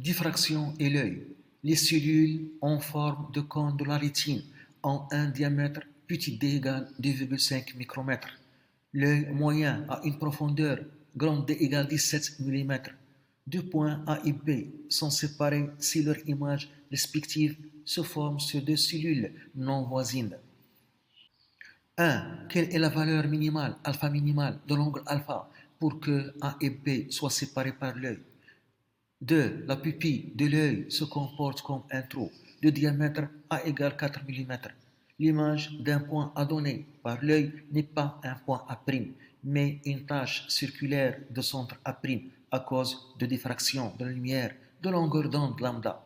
Diffraction et l'œil. Les cellules en forme de cône de la rétine ont un diamètre petit d égale 2,5 micromètres. L'œil moyen a une profondeur grande d égale 17 mm. Deux points A et B sont séparés si leurs images respectives se forment sur deux cellules non voisines. 1. Quelle est la valeur minimale, alpha minimale, de l'angle alpha pour que A et B soient séparés par l'œil? 2. La pupille de l'œil se comporte comme un trou de diamètre A égale 4 mm. L'image d'un point A donné par l'œil n'est pas un point A', mais une tache circulaire de centre A' à cause de diffraction de la lumière de longueur d'onde lambda.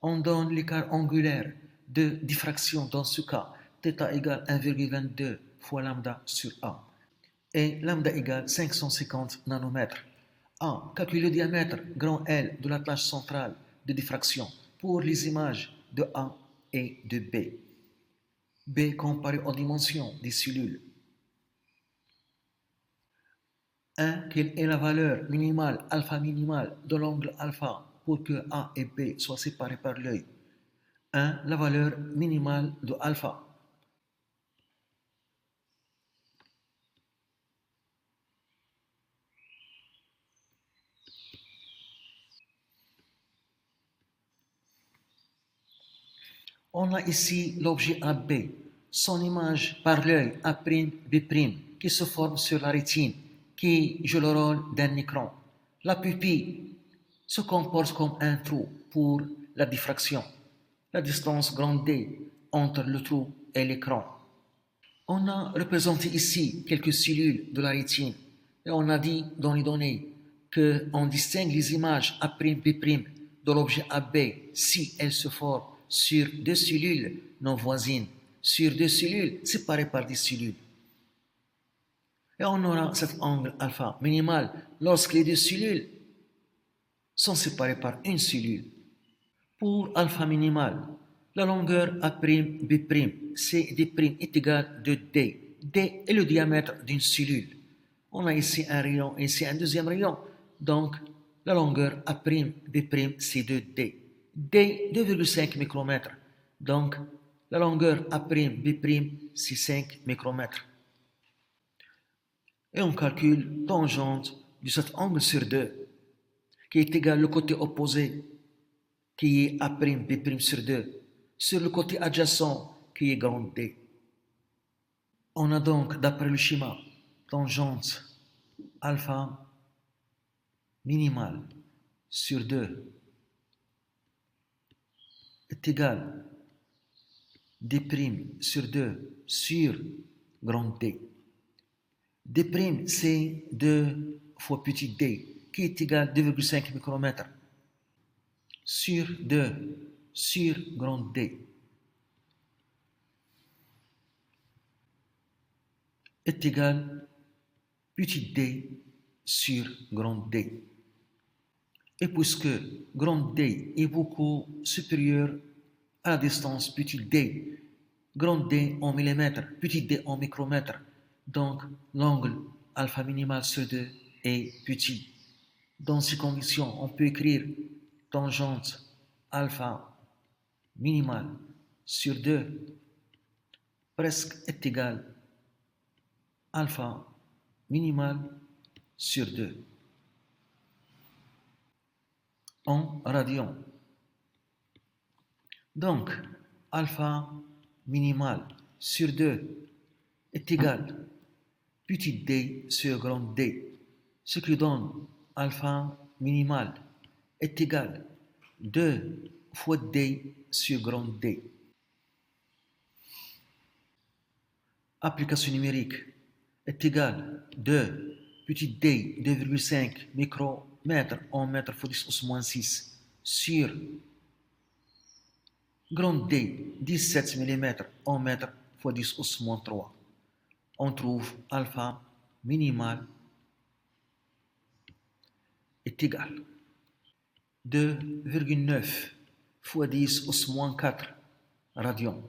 On donne l'écart angulaire de diffraction dans ce cas, θ égale 1,22 fois lambda sur A et lambda égale 550 nanomètres. A. Calcule le diamètre grand L de la tâche centrale de diffraction pour les images de A et de B. B comparé aux dimensions des cellules. 1. Quelle est la valeur minimale, alpha minimale de l'angle alpha pour que A et B soient séparés par l'œil? 1. La valeur minimale de alpha. On a ici l'objet AB, son image par l'œil A'B' qui se forme sur la rétine, qui joue le rôle d'un écran. La pupille se comporte comme un trou pour la diffraction, la distance grande D entre le trou et l'écran. On a représenté ici quelques cellules de la rétine et on a dit dans les données qu'on distingue les images A'B' de l'objet AB si elles se forment sur deux cellules non voisines, sur deux cellules séparées par des cellules. Et on aura cet angle alpha minimal lorsque les deux cellules sont séparées par une cellule. Pour alpha minimal, la longueur A'B', CD' est égale de D. D est le diamètre d'une cellule. On a ici un rayon et ici un deuxième rayon. Donc, la longueur A'B', c'est de D. D, 2,5 micromètres. Donc, la longueur A'B', c'est 5 micromètres. Et on calcule tangente de cet angle sur 2, qui est égal au côté opposé, qui est A'B' sur 2, sur le côté adjacent, qui est grand D. On a donc, d'après le schéma, tangente alpha minimale sur 2 est égal D' sur 2 sur grand D. D', c'est 2 fois petit d, qui est égal à 2,5 micromètres sur 2 sur grand D est égal petit d sur grand D. Et puisque grand D est beaucoup supérieur à la distance petit d, grand D en millimètres, petit d en micromètres, donc l'angle alpha minimal sur 2 est petit. Dans ces conditions, on peut écrire tangente alpha minimal sur 2 presque est égal alpha minimal sur 2 en radians. Donc, alpha minimal sur 2 est égal petit d sur grand D, ce qui donne alpha minimal est égal 2 fois d sur grand D. Application numérique est égal 2 petit d 2,5 micromètres en mètre fois 10 au moins 6 sur grand D 17 mm en mètre fois 10 au moins 3. On trouve alpha minimal est égal 2,9 fois 10 au moins 4 radians.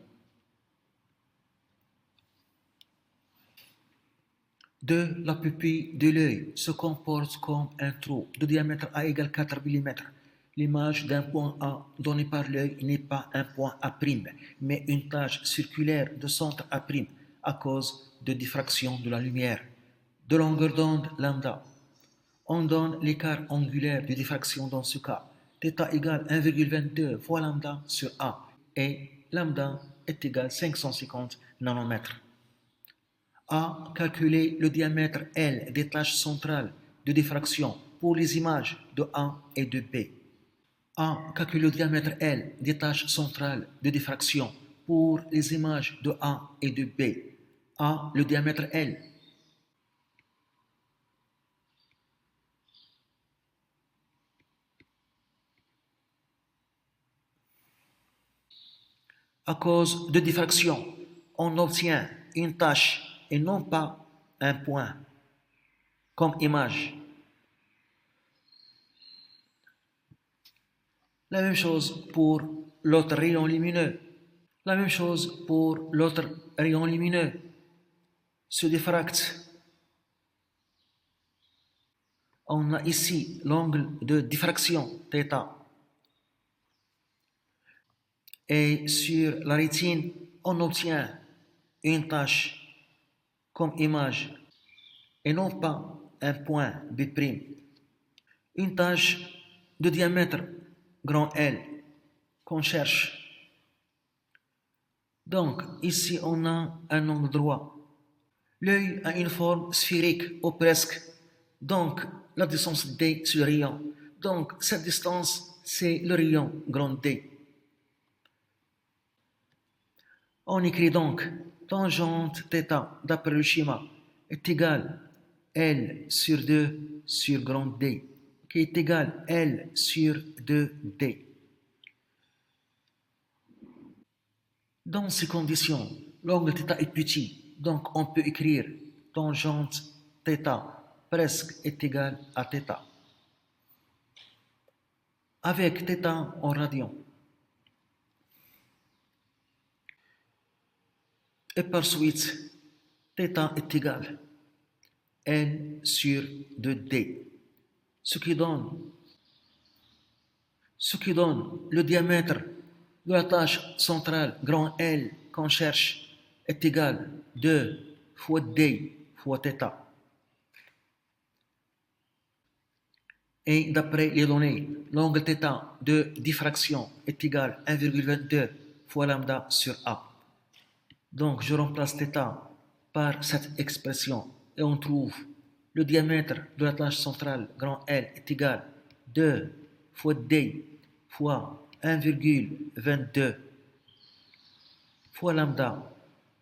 2. La pupille de l'œil se comporte comme un trou de diamètre A égale 4 mm. L'image d'un point A donné par l'œil n'est pas un point A', mais une tache circulaire de centre A' à cause de diffraction de la lumière. De longueur d'onde lambda. On donne l'écart angulaire de diffraction dans ce cas. Θ égale 1,22 fois lambda sur A et lambda est égal à 550 nanomètres. A. Calculer le diamètre L des taches centrales de diffraction pour les images de A et de B. A. Calculer le diamètre L des taches centrales de diffraction pour les images de A et de B. A. Le diamètre L. À cause de diffraction, on obtient une tache et non pas un point, comme image. La même chose pour l'autre rayon lumineux. La même chose pour l'autre rayon lumineux. Se diffracte. On a ici l'angle de diffraction, θ. Et sur la rétine, on obtient une tache comme image et non pas un point B'. Une tache de diamètre grand L qu'on cherche. Donc, ici, on a un angle droit. L'œil a une forme sphérique ou presque. Donc, la distance D sur le rayon. Donc, cette distance, c'est le rayon grand D. On écrit donc tangente θ d'après le schéma est égal L sur 2 sur grand D, qui est égal L sur 2D. Dans ces conditions, l'angle θ est petit, donc on peut écrire tangente θ presque est égal à θ. Avec θ en radian. Et par suite, θ est égal L sur 2D, ce qui donne le diamètre de la tache centrale grand L qu'on cherche est égal 2 fois D fois θ. Et d'après les données, l'angle θ de diffraction est égal à 1,22 fois lambda sur A. Donc je remplace θ par cette expression et on trouve le diamètre de la tache centrale grand L est égal à 2 fois D fois 1,22 fois lambda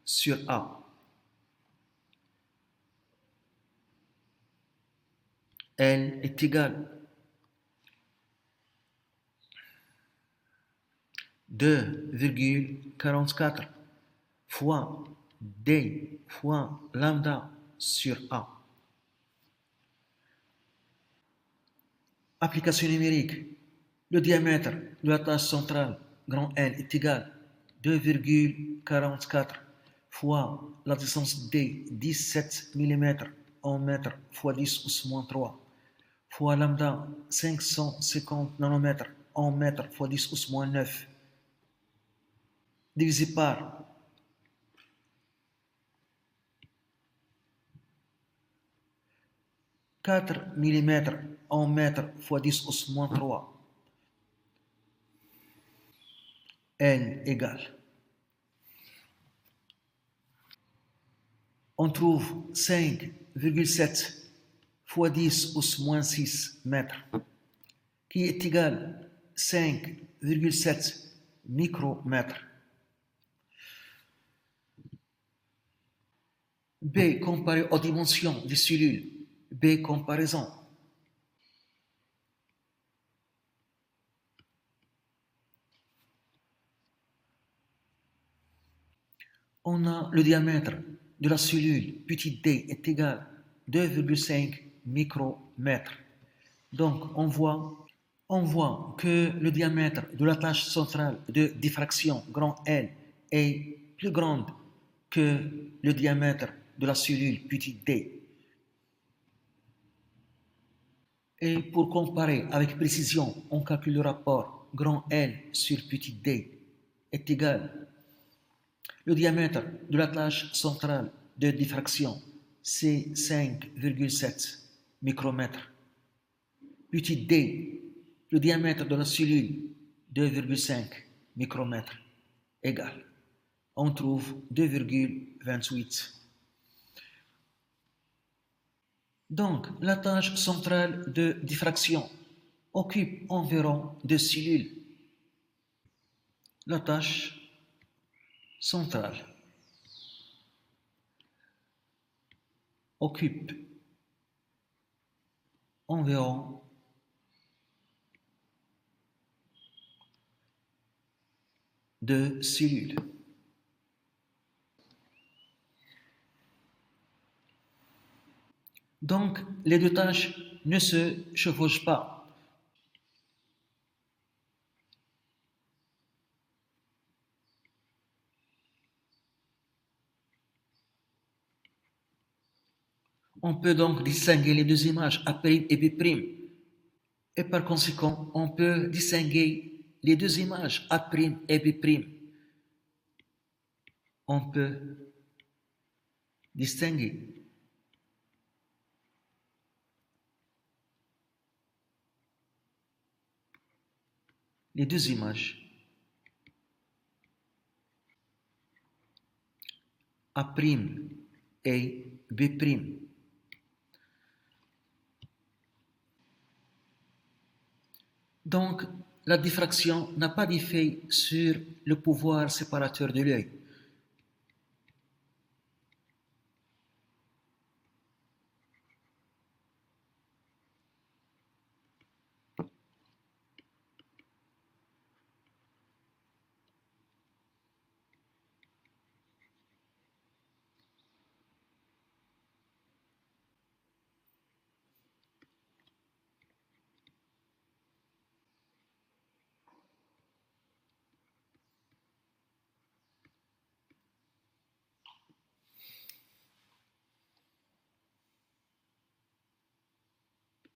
sur A. L est égal à 2,44 fois D fois lambda sur A. Application numérique. Le diamètre de la tache centrale grand L est égal à 2,44 fois la distance D, 17 mm en mètres fois 10 pouces moins 3 fois lambda 550 nanomètres en mètres fois 10 pouces moins 9 divisé par 4 mm en mètres fois 10 pouces moins 3 L égale. On trouve 5,7 fois 10 pouces moins 6 mètres, qui est égal à 5,7 micromètres. B comparé aux dimensions des cellules. B comparaison. On a le diamètre de la cellule petit d est égal à 2,5 micromètres. Donc on voit que le diamètre de la tache centrale de diffraction grand L est plus grand que le diamètre de la cellule petit d. Et pour comparer avec précision, on calcule le rapport grand L sur petit d est égal. Le diamètre de l'attelage central de diffraction, c'est 5,7 micromètres. Petit d, le diamètre de la cellule, 2,5 micromètres, égal. On trouve 2,28. Donc, la tâche centrale de diffraction occupe environ 2 cellules. La tâche centrale occupe environ 2 cellules. Donc, les deux tâches ne se chevauchent pas. On peut donc distinguer les deux images A' et B'. Et par conséquent, on peut distinguer les deux images A' et B'. On peut distinguer les deux images A' et B'. Donc, la diffraction n'a pas d'effet sur le pouvoir séparateur de l'œil.